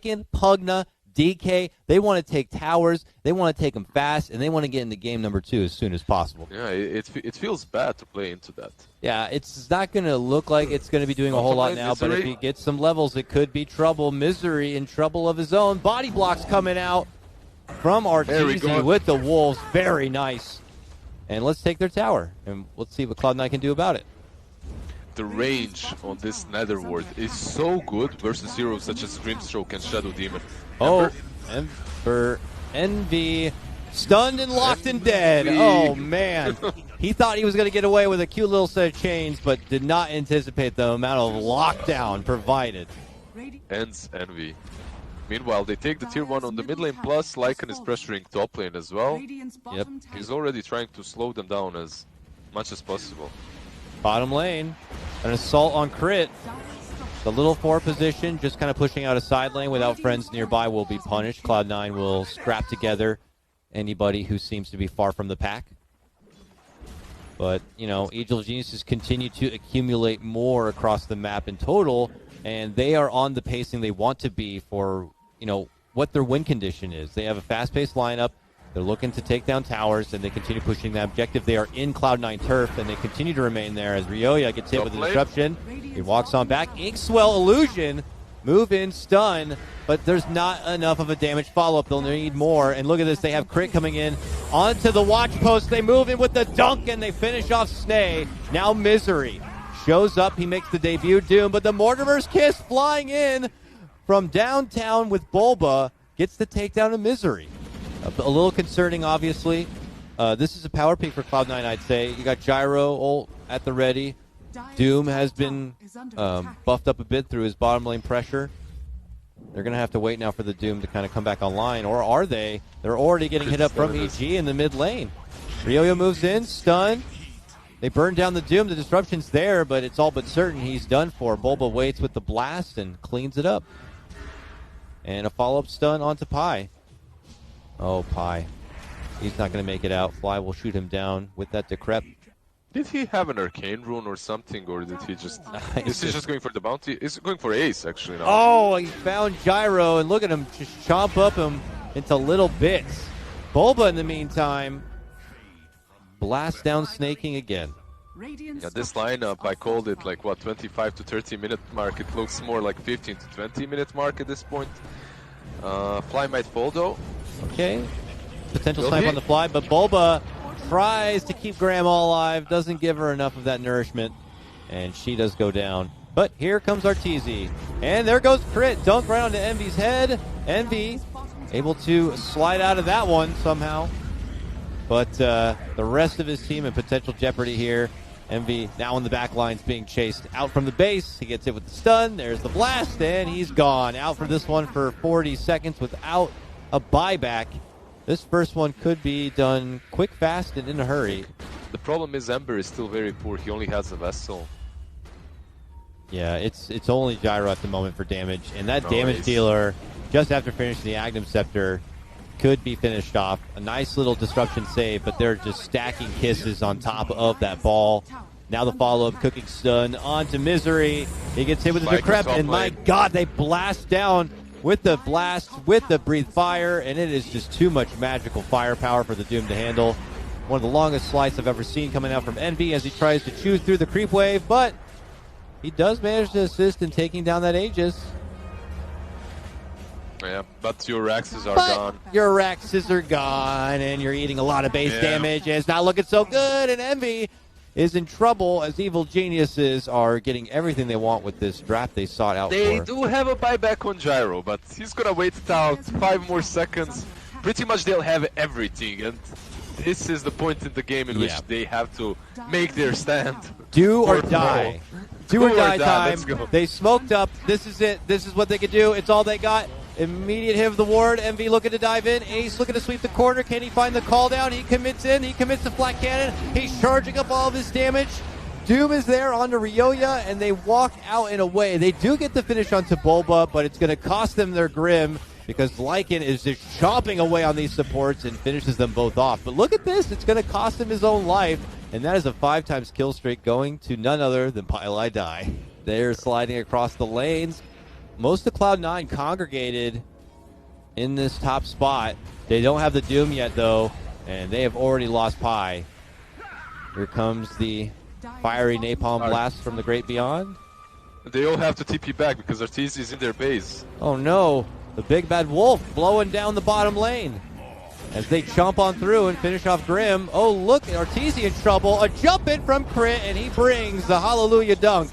Pugna, DK, they want to take towers, they want to take them fast, and they want to get into game number 2 as soon as possible. Yeah, it feels bad to play into that. Yeah, it's not going to look like it's going to be doing a whole lot now, but if he gets some levels, it could be trouble. Misery in trouble of his own. Body blocks coming out from Arteezy with the Wolves. Very nice. And let's take their tower, and let's see what Cloud9 can do about it. The range on this Nether Ward is so good versus heroes such as Grimstroke and Shadow Demon. Oh, Ember, Envy, stunned and locked and dead. Oh, man. He thought he was going to get away with a cute little set of chains, but did not anticipate the amount of lockdown provided. Ends Envy. Meanwhile, they take the tier 1 on the mid lane, plus Lycan is pressuring top lane as well. Yep. He's already trying to slow them down as much as possible. Bottom lane, an assault on crit. The little 4 position, just kind of pushing out a side lane without friends nearby will be punished. Cloud9 will scrap together anybody who seems to be far from the pack. But, you know, Angel Geniuses continue to accumulate more across the map in total, and they are on the pacing they want to be for, you know, what their win condition is. They have a fast-paced lineup. They're looking to take down towers, and they continue pushing that objective. They are in Cloud9 turf, and they continue to remain there as Ryoya gets hit with a disruption. He walks on back. Inkswell illusion. Move in, stun, but there's not enough of a damage follow-up. They'll need more. And look at this. They have crit coming in onto the watch post. They move in with the dunk, and they finish off Snay. Now Misery shows up. He makes the debut. Doom, but the Mortimer's Kiss flying in from downtown with Bulba gets the takedown of Misery. A little concerning, obviously. This is a power peak for Cloud9, I'd say. You got Gyro ult at the ready. Doom has been buffed up a bit through his bottom lane pressure. They're going to have to wait now for the Doom to kind of come back online. Or are they? They're already getting hit up from EG in the mid lane. Ryoya moves in, stun. They burn down the Doom. The disruption's there, but it's all but certain he's done for. Bulba waits with the blast and cleans it up. And a follow-up stun onto Pi. Oh, Pi. He's not going to make it out. Fly will shoot him down with that Decrep. Did he have an arcane rune or something, or did he just... Is he just going for the bounty? He's going for ace, actually, now. Oh, he found Gyro, and look at him just chomp up him into little bits. Bulba, in the meantime, blast down snaking again. Yeah, this lineup, I called it like, what, 25 to 30 minute mark. It looks more like 15 to 20 minute mark at this point. Fly might fall, though. Okay. Potential snipe on the fly, but Bulba tries to keep Grandma alive, doesn't give her enough of that nourishment, and she does go down. But here comes Arteezy, and there goes crit. Dunk right onto Envy's head. Envy able to slide out of that one somehow. But the rest of his team in potential jeopardy here. Envy now on the back lines being chased out from the base. He gets hit with the stun. There's the blast, and he's gone. Out for this one for 40 seconds without a buyback. This first one could be done quick, fast, and in a hurry. The problem is Ember is still very poor. He only has a Vessel. Yeah, it's only Gyro at the moment for damage. And that damage dealer, just after finishing the Agnum Scepter, could be finished off. A nice little disruption save, but they're just stacking kisses on top of that ball. Now the follow-up cooking stun onto Misery. He gets hit with the Decrep, and my God, they blast down with the blast, with the breathe fire, and it is just too much magical firepower for the Doom to handle. One of the longest slices I've ever seen coming out from Envy as he tries to chew through the creep wave, but he does manage to assist in taking down that Aegis. Yeah, but your Raxes are gone. Your Raxes are gone, and you're eating a lot of base damage, and it's not looking so good, and Envy is in trouble as Evil Geniuses are getting everything they want with this draft they sought out for. They do have a buyback on Gyro, but he's gonna wait it out 5 more seconds. Pretty much they'll have everything, and this is the point in the game in which they have to make their stand. Do or die. Do or die time. They smoked up. This is it. This is what they could do. It's all they got. Immediate hit of the ward. Envy looking to dive in. Ace looking to sweep the corner. Can he find the call down? He commits in. He commits the flat cannon. He's charging up all of his damage. Doom is there onto Ryoya, and they walk out in a way. They do get the finish onto Bulba, but it's going to cost them their Grim because Lycan is just chomping away on these supports and finishes them both off. But look at this. It's going to cost him his own life, and that is a 5-times kill streak going to none other than Pile I Die. They're sliding across the lanes. most of Cloud9 congregated in this top spot. They don't have the Doom yet, though, and they have already lost Pi. Here comes the fiery napalm blast from the great beyond. They all have to TP back because Arteezy is in their base. Oh no, the big bad wolf blowing down the bottom lane as they chomp on through and finish off Grim. Oh look, Arteezy in trouble. A jump in from Crit, and he brings the Hallelujah dunk.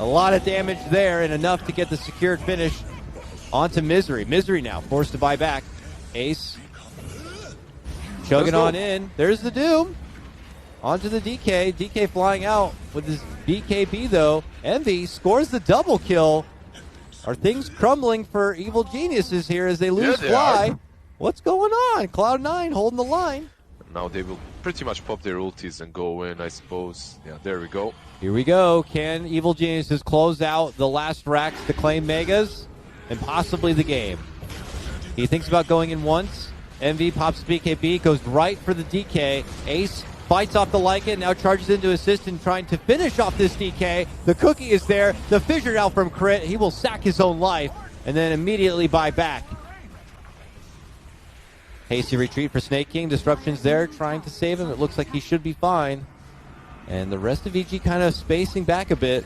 A lot of damage there, and enough to get the secured finish onto Misery. Misery now forced to buy back. Ace chugging on in. There's the Doom. Onto the DK. DK flying out with his BKB though. Envy scores the double kill. Are things crumbling for Evil Geniuses here as they lose Fly? What's going on? Cloud9 holding the line. Now they will pretty much pop their ultis and go in, I suppose. Yeah, there we go. Here we go. Can Evil Geniuses close out the last racks to claim Megas and possibly the game? He thinks about going in once. Envy pops BKB, goes right for the DK. Ace fights off the Lycan, now charges into assist and trying to finish off this DK. The cookie is there. The fissure out from Crit. He will sack his own life and then immediately buy back. Hasty retreat for Snake King. Disruptions there, trying to save him. It looks like he should be fine. And the rest of EG kind of spacing back a bit.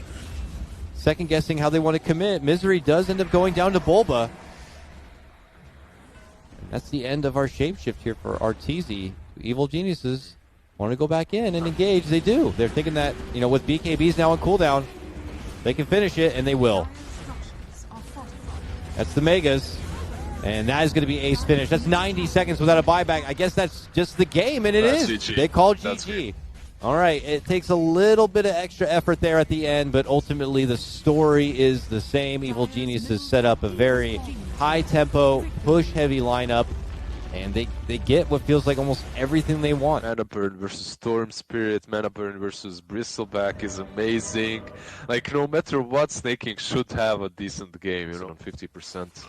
Second guessing how they want to commit. Misery does end up going down to Bulba. And that's the end of our shapeshift here for Arteezy. Evil Geniuses want to go back in and engage. They do. They're thinking that, you know, with BKBs now on cooldown, they can finish it, and they will. That's the Megas. And that is going to be Ace finish. That's 90 seconds without a buyback. I guess that's just the game, and that's is. GG. They call GG. All right, it takes a little bit of extra effort there at the end, but ultimately the story is the same. Evil Geniuses set up a very high-tempo, push-heavy lineup, and they get what feels like almost everything they want. Mana Burn versus Storm Spirit, Mana Burn versus Bristleback is amazing. Like, no matter what, Snake King should have a decent game, you know, 50%.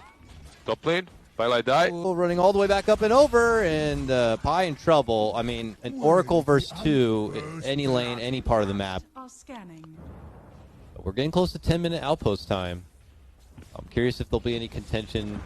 Top lane, Twilight die. Running all the way back up and over, and Pi in trouble. I mean, an Oracle versus 2, any lane, any part of the map. But we're getting close to 10-minute outpost time. I'm curious if there'll be any contention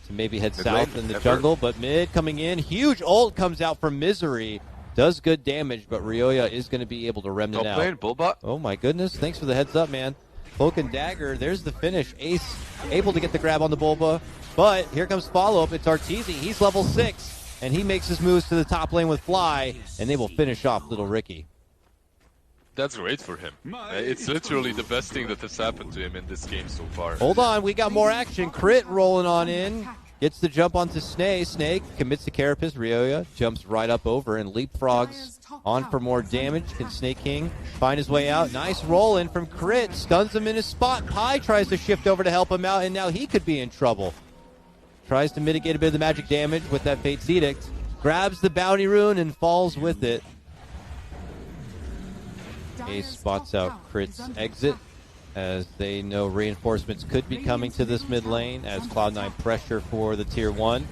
to maybe head south in the jungle, but mid coming in. Huge ult comes out from Misery. Does good damage, but Ryoya is going to be able to remnant out. Top lane, Bulba. Oh my goodness, thanks for the heads up, man. Cloak and Dagger, there's the finish. Ace able to get the grab on the Bulba. But here comes follow-up. It's Arteezy. He's level 6, and he makes his moves to the top lane with Fly, and they will finish off Little Ricky. That's great for him. It's literally the best thing that has happened to him in this game so far. Hold on, we got more action. Crit rolling on in. Gets the jump onto Snake. Snake commits to Carapace. Ryoya jumps right up over and leapfrogs on for more damage. Can Snake King find his way out? Nice roll in from Crit. Stuns him in his spot. Pi tries to shift over to help him out, and now he could be in trouble. Tries to mitigate a bit of the magic damage with that Fate's Edict. Grabs the bounty rune and falls with it. Ace spots out Crit's exit as they know reinforcements could be coming to this mid lane as Cloud9 pressure for the tier 1.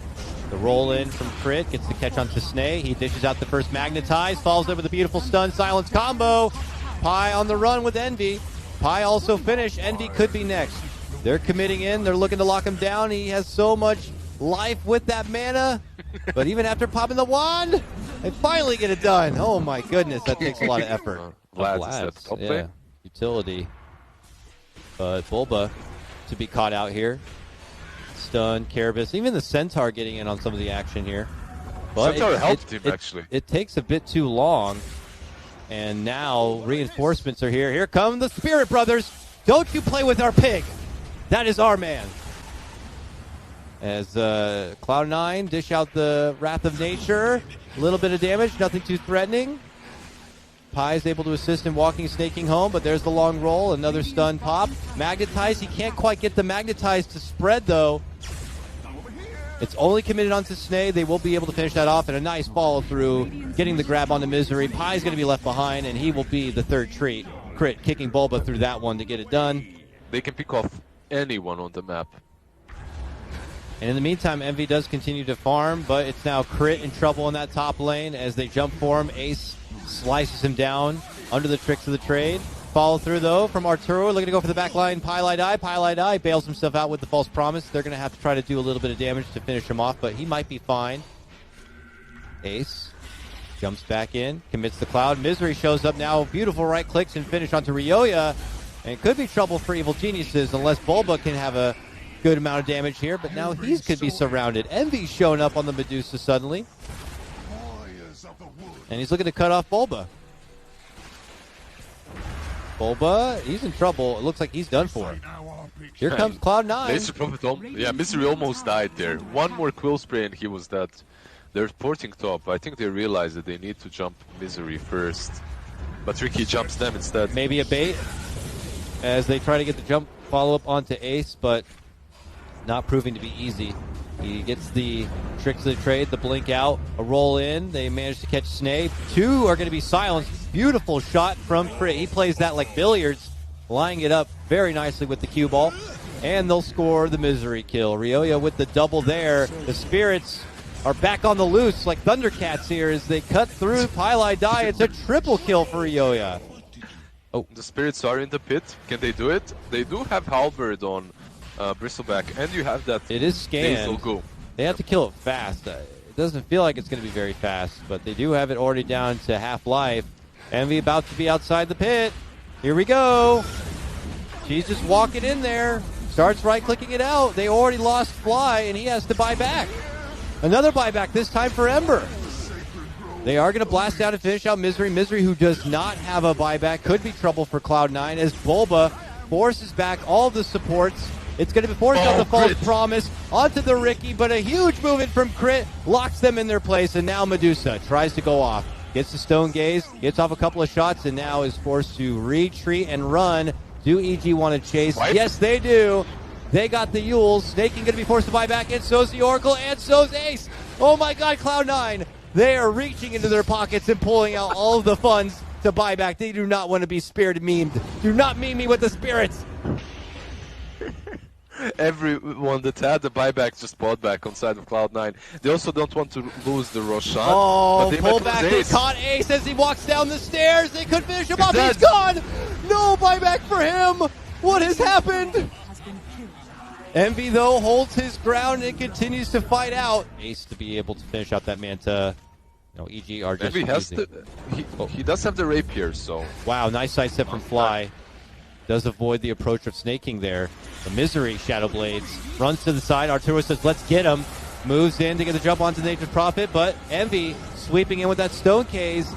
The roll in from Crit gets the catch onto Snay. He dishes out the first magnetize, falls over the beautiful stun silence combo. Pi on the run with Envy. Pi also finished. Envy could be next. They're committing in. They're looking to lock him down. He has so much life with that mana. But even after popping the wand, they finally get it done. Oh my goodness, that takes a lot of effort. Vlad's, yeah, utility. But Bulba to be caught out here. Stun, Carapace, even the Centaur getting in on some of the action here. But Centaur helped him, actually. It takes a bit too long. And now reinforcements are here. Here come the Spirit Brothers. Don't you play with our pig. That is our man. As Cloud9 dish out the Wrath of Nature. A little bit of damage, nothing too threatening. Pi is able to assist in walking Snake King home, but there's the long roll. Another stun pop. Magnetize. He can't quite get the Magnetize to spread, though. It's only committed onto Snay. They will be able to finish that off, and a nice follow through, getting the grab onto Misery. Pi's going to be left behind, and he will be the third treat. Crit kicking Bulba through that one to get it done. They can pick off anyone on the map. And in the meantime, Envy does continue to farm, but it's now Crit in trouble in that top lane as they jump for him. Ace slices him down under the tricks of the trade. Follow through, though, from Arturo. Looking to go for the back line. Pie bails himself out with the false promise. They're going to have to try to do a little bit of damage to finish him off, but he might be fine. Ace jumps back in, commits the Cloud. Misery shows up now. Beautiful right clicks and finish onto Ryoya. And it could be trouble for Evil Geniuses unless Bulba can have a good amount of damage here, but now he could be surrounded. Envy's showing up on the Medusa suddenly. And he's looking to cut off Bulba. Bulba, he's in trouble. It looks like he's done for. Here comes Cloud9. Yeah, Misery almost died there. One more Quill Spray and he was dead. They're porting top. I think they realize that they need to jump Misery first. But Ricky jumps them instead. Maybe a bait as they try to get the jump follow-up onto Ace, but not proving to be easy. He gets the tricks of the trade, the blink out, a roll in. They manage to catch Snake. Two are going to be silenced. Beautiful shot from Crit. He plays that like billiards, lining it up very nicely with the cue ball. And they'll score the Misery kill. Ryoya with the double there. The Spirits are back on the loose like Thundercats here as they cut through Pylai Die. It's a triple kill for Ryoya. Oh, the Spirits are in the pit. Can they do it? They do have Halberd on Bristleback, and you have that. It is scanned. Go. They have to kill it fast. It doesn't feel like it's going to be very fast, but they do have it already down to half life. Envy about to be outside the pit. Here we go. She's just walking in there. Starts right-clicking it out. They already lost Fly, and he has to buy back. Another buyback, this time for Ember. They are going to blast down and finish out Misery. Misery, who does not have a buyback, could be trouble for Cloud9 as Bulba forces back all the supports. It's going to be forced out the false promise onto the Ricky, but a huge movement from Crit locks them in their place, and now Medusa tries to go off. Gets the Stone Gaze, gets off a couple of shots, and now is forced to retreat and run. Do EG want to chase? What? Yes, they do. They got the Yules. Snaking going to be forced to buy back, and so's the Oracle, and so's Ace. Oh my god, Cloud9. They are reaching into their pockets and pulling out all of the funds to buy back. They do not want to be spirited memed. Do not meme me with the spirits. Everyone that had the buyback just bought back on side of Cloud9. They also don't want to lose the Roshan. Oh, but they pull back. They caught Ace as he walks down the stairs. They could finish him off. He's gone. No buyback for him. What has happened? Envy, though, holds his ground and continues to fight out. Ace to be able to finish out that Manta. No, EG are just he does have the rapier, so. Wow, nice sidestep from Fly. Does avoid the approach of snaking there. The Misery Shadow Blades runs to the side. Arturo says, let's get him. Moves in to get the jump onto Nature's Prophet, but Envy sweeping in with that Stone Case.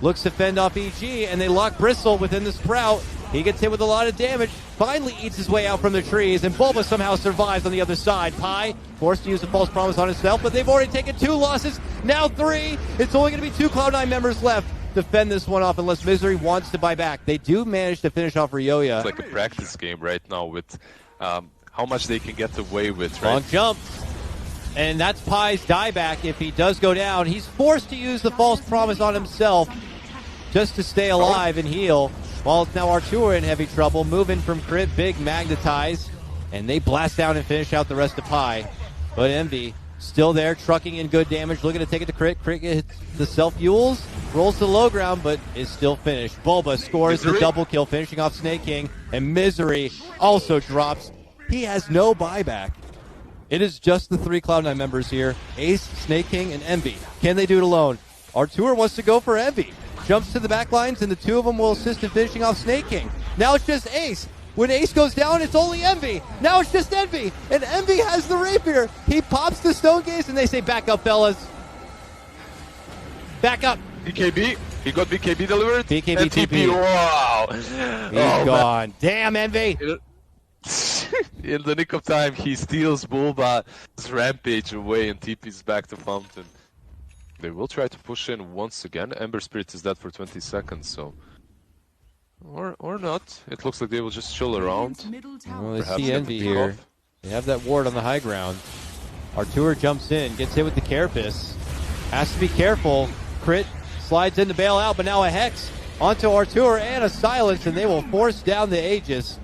Looks to fend off EG, and they lock Bristle within the Sprout. He gets hit with a lot of damage. Finally eats his way out from the trees, and Bulba somehow survives on the other side. Pi forced to use a false promise on himself, but they've already taken 2 losses. Now 3. It's only going to be 2 Cloud9 members left to fend this one off unless Misery wants to buy back. They do manage to finish off Ryoya. It's like a practice game right now with how much they can get away with, right? Long jump. And that's Pi's dieback if he does go down. He's forced to use the false promise on himself just to stay alive and heal. While it's now Arturo in heavy trouble. Moving from Crit, big magnetize. And they blast down and finish out the rest of Pi. But Envy still there, trucking in good damage, looking to take it to Crit. Crit hits the self-Yules, rolls to the low ground, but is still finished. Bulba scores the double kill, finishing off Snake King, and Misery also drops. He has no buyback. It is just the 3 Cloud9 members here, Ace, Snake King, and Envy. Can they do it alone? Arturo wants to go for Envy. Jumps to the back lines, and the 2 of them will assist in finishing off Snake King. Now it's just Ace. When Ace goes down, it's only Envy. Now it's just Envy, and Envy has the rapier. He pops the Stone Gaze, and they say, back up, fellas. Back up. BKB. He got BKB delivered. BKB TP. Wow. He's gone. Man. Damn, Envy. In the nick of time, he steals Bulba's Rampage away and TP's back to Fountain. They will try to push in once again. Ember Spirit is dead for 20 seconds, so... Or not. It looks like they will just chill around. Well, they see Envy here. They have that ward on the high ground. Arturo jumps in, gets hit with the Carapace. Has to be careful. Crit slides in to bail out, but now a Hex onto Arturo and a Silence, and they will force down the Aegis.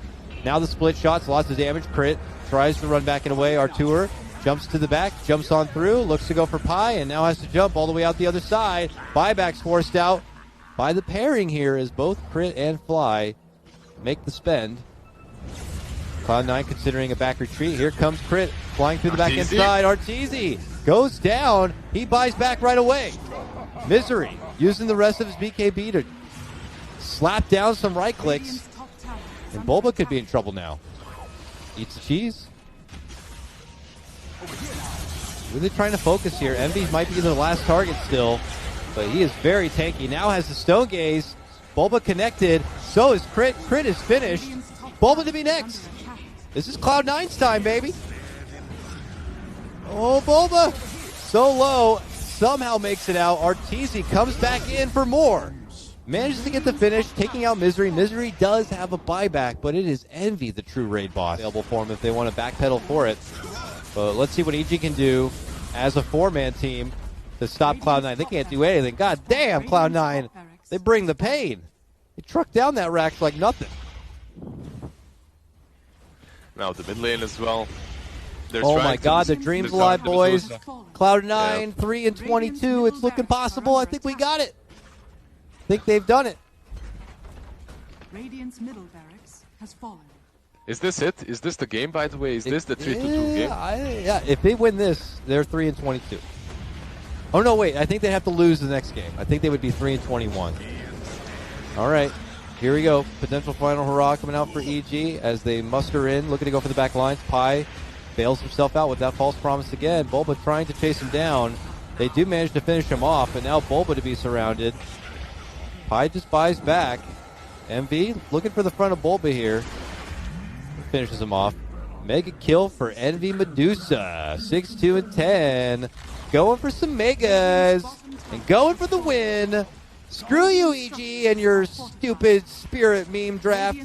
Now the split shots, lots of damage. Crit tries to run back and away. Arturo jumps to the back, jumps on through, looks to go for Pi, and now has to jump all the way out the other side. Buyback's forced out. by the pairing here as both Crit and Fly make the spend. Cloud9 considering a back retreat. Here comes Crit flying through the back inside. Arteezy goes down. He buys back right away. Misery using the rest of his BKB to slap down some right clicks. And Bulba could be in trouble now. Eats the cheese. Really trying to focus here. Envy might be the last target still, but he is very tanky. Now has the Stone Gaze. Bulba connected. So is Crit. Crit is finished. Bulba to be next. This is Cloud9's time, baby. Oh, Bulba. So low. Somehow makes it out. Arteezy comes back in for more. Manages to get the finish, taking out Misery. Misery does have a buyback, but it is Envy, the true raid boss. Available for him if they want to backpedal for it. But let's see what EG can do as a four-man team to stop Cloud9. They can't do anything. God damn, Cloud9. They bring the pain. They truck down that rack like nothing. Now the mid lane as well. Oh my God, the dream's alive, boys. Cloud9, 3 and 22. It's looking possible. I think we got it. I think they've done it. Radiant's middle barracks has fallen. Is this it? Is this the game, by the way? Is this the 3-2 game? Yeah, if they win this, they're 3 and 22. Oh no, wait. I think they have to lose the next game. I think they would be 3 and 21. All right. Here we go. Potential final hurrah coming out for EG as they muster in, looking to go for the back lines. Pi bails himself out with that false promise again. Bulba trying to chase him down. They do manage to finish him off, but now Bulba to be surrounded. Pi just buys back. MV looking for the front of Bulba here. Finishes him off. Mega kill for Envy Medusa. 6-2 and 10. Going for some megas. And going for the win. Screw you, EG, and your stupid spirit meme draft.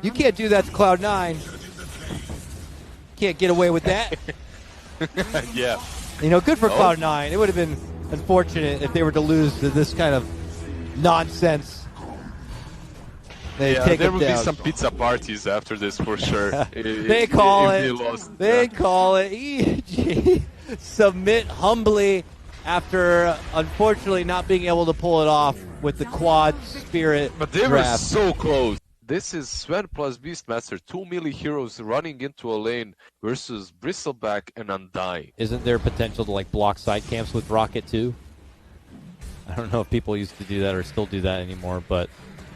You can't do that to Cloud9. Can't get away with that. Yeah. You know, good for Cloud9. It would have been unfortunate if they were to lose to this kind of nonsense. There will be some pizza parties after this for sure. They call it EG submit humbly after unfortunately not being able to pull it off with the quad spirit But they draft. were so close. This is Sven plus Beastmaster, 2 melee heroes running into a lane versus Bristleback and Undying. Isn't there potential to like block side camps with Rocket too? I don't know if people used to do that or still do that anymore, but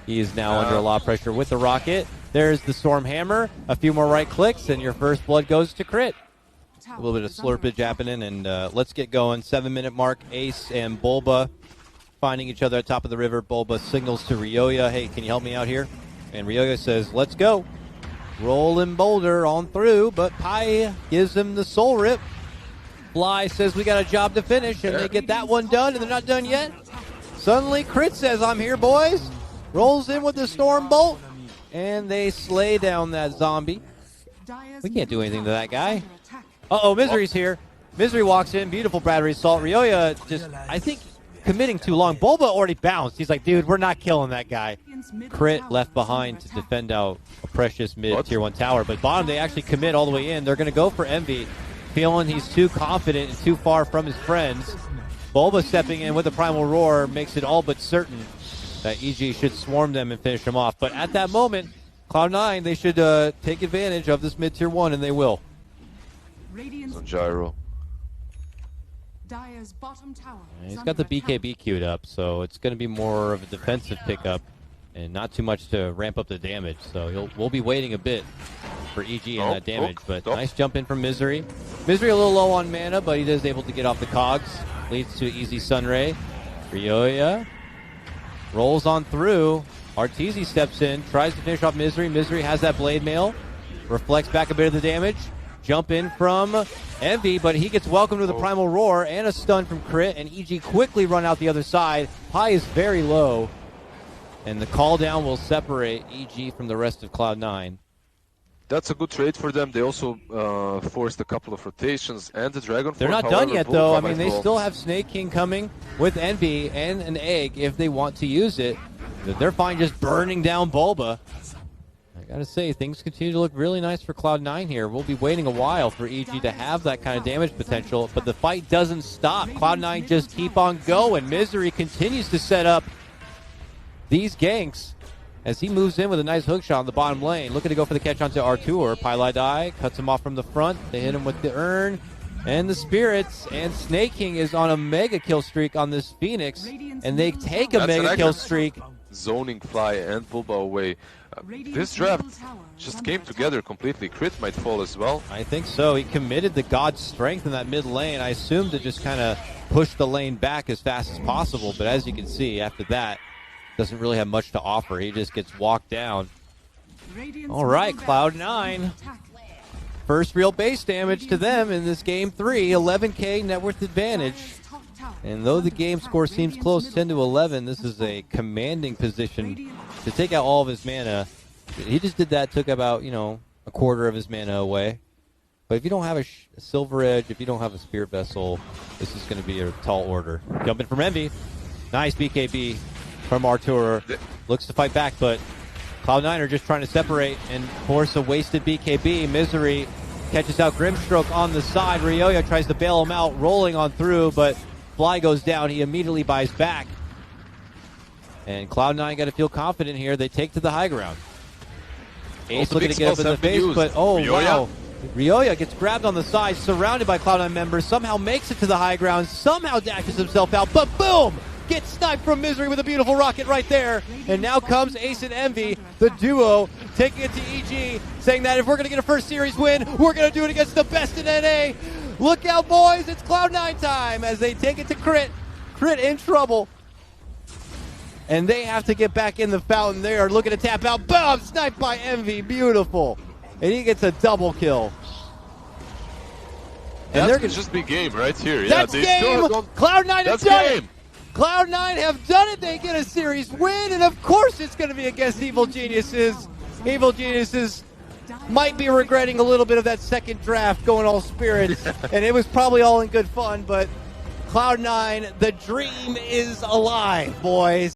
he is now under a lot of pressure with the Rocket. There's the Storm Hammer. A few more right clicks, and your first blood goes to Crit. A little bit of slurpage happening, and let's get going. 7-minute mark. Ace and Bulba finding each other at top of the river. Bulba signals to Ryoya, hey, can you help me out here? And Ryoya says, let's go. Rolling Boulder on through, but Pai gives him the soul rip. Fly says we got a job to finish, and they get that one done, and they're not done yet. Suddenly, Crit says, I'm here, boys. Rolls in with the Storm Bolt, and they slay down that zombie. We can't do anything to that guy. Uh-oh, Misery's here. Misery walks in. Beautiful battery assault. Ryoya just, I think, committing too long. Bulba already bounced. He's like, dude, we're not killing that guy. Crit left behind to defend out a precious mid-tier 1 tower. But bottom, they actually commit all the way in. They're going to go for Envy, feeling he's too confident and too far from his friends. Bulba stepping in with a Primal Roar makes it all but certain that EG should swarm them and finish them off. But at that moment, Cloud9, they should take advantage of this mid-tier 1, and they will. On Gyro. He's got the BKB queued up, so it's going to be more of a defensive pickup and not too much to ramp up the damage. So we'll be waiting a bit for EG and that damage. But nice jump in from Misery. Misery a little low on mana, but he is able to get off the cogs. Leads to easy Sunray. Ryoya rolls on through. Arteezy steps in, tries to finish off Misery. Misery has that blade mail. Reflects back a bit of the damage. Jump in from Envy, but he gets welcomed with a Primal Roar and a stun from Crit, and EG quickly run out the other side. Pi is very low, and the call down will separate EG from the rest of Cloud9. That's a good trade for them. They also forced a couple of rotations and the Dragon. They're not done yet, though. I mean, they still have Snake King coming with Envy and an egg if they want to use it. They're fine just burning down Bulba. I gotta say, things continue to look really nice for Cloud9 here. We'll be waiting a while for EG to have that kind of damage potential, but the fight doesn't stop. Cloud9 just keep on going. Misery continues to set up these ganks as he moves in with a nice hook shot on the bottom lane. Looking to go for the catch onto Artur. Pylai Die cuts him off from the front. They hit him with the urn and the spirits. And Snake King is on a mega kill streak on this Phoenix. And they take a mega kill streak. Zoning Fly and Bulba away. This draft just came together completely. Crit might fall as well. I think so. He committed the God's Strength in that mid lane. I assumed to just kind of push the lane back as fast as possible. But as you can see, after that, doesn't really have much to offer. He just gets walked down. All right, Cloud9. First real base damage to them in this game 3. 11k net worth advantage. And though the game score seems close, 10-11, this is a commanding position to take out all of his mana. He just did that, took about, a quarter of his mana away. But if you don't have a Silver Edge, if you don't have a Spirit Vessel, this is going to be a tall order. Jumping from Envy. Nice BKB from Artur. Looks to fight back, but Cloud9 are just trying to separate and force a wasted BKB. Misery catches out Grimstroke on the side. Ryoya tries to bail him out, rolling on through, but Fly goes down. He immediately buys back. And Cloud9 got to feel confident here. They take to the high ground. Ace looking to get up in the face, but wow. Ryoya gets grabbed on the side, surrounded by Cloud9 members, somehow makes it to the high ground, somehow dashes himself out, but boom! Gets sniped from Misery with a beautiful rocket right there. And now comes Ace and Envy, the duo, taking it to EG, saying that if we're going to get a first series win, we're going to do it against the best in NA. Look out, boys, it's Cloud9 time as they take it to Crit. Crit in trouble. And they have to get back in the fountain. They are looking to tap out. Boom! Sniped by Envy. Beautiful. And he gets a double kill. And that could just be game right here. That's game. Cloud9 have done it. Cloud9 have done it. They get a series win. And of course it's going to be against Evil Geniuses. Evil Geniuses might be regretting a little bit of that second draft going all spirits. And it was probably all in good fun. But Cloud9, the dream is alive, boys.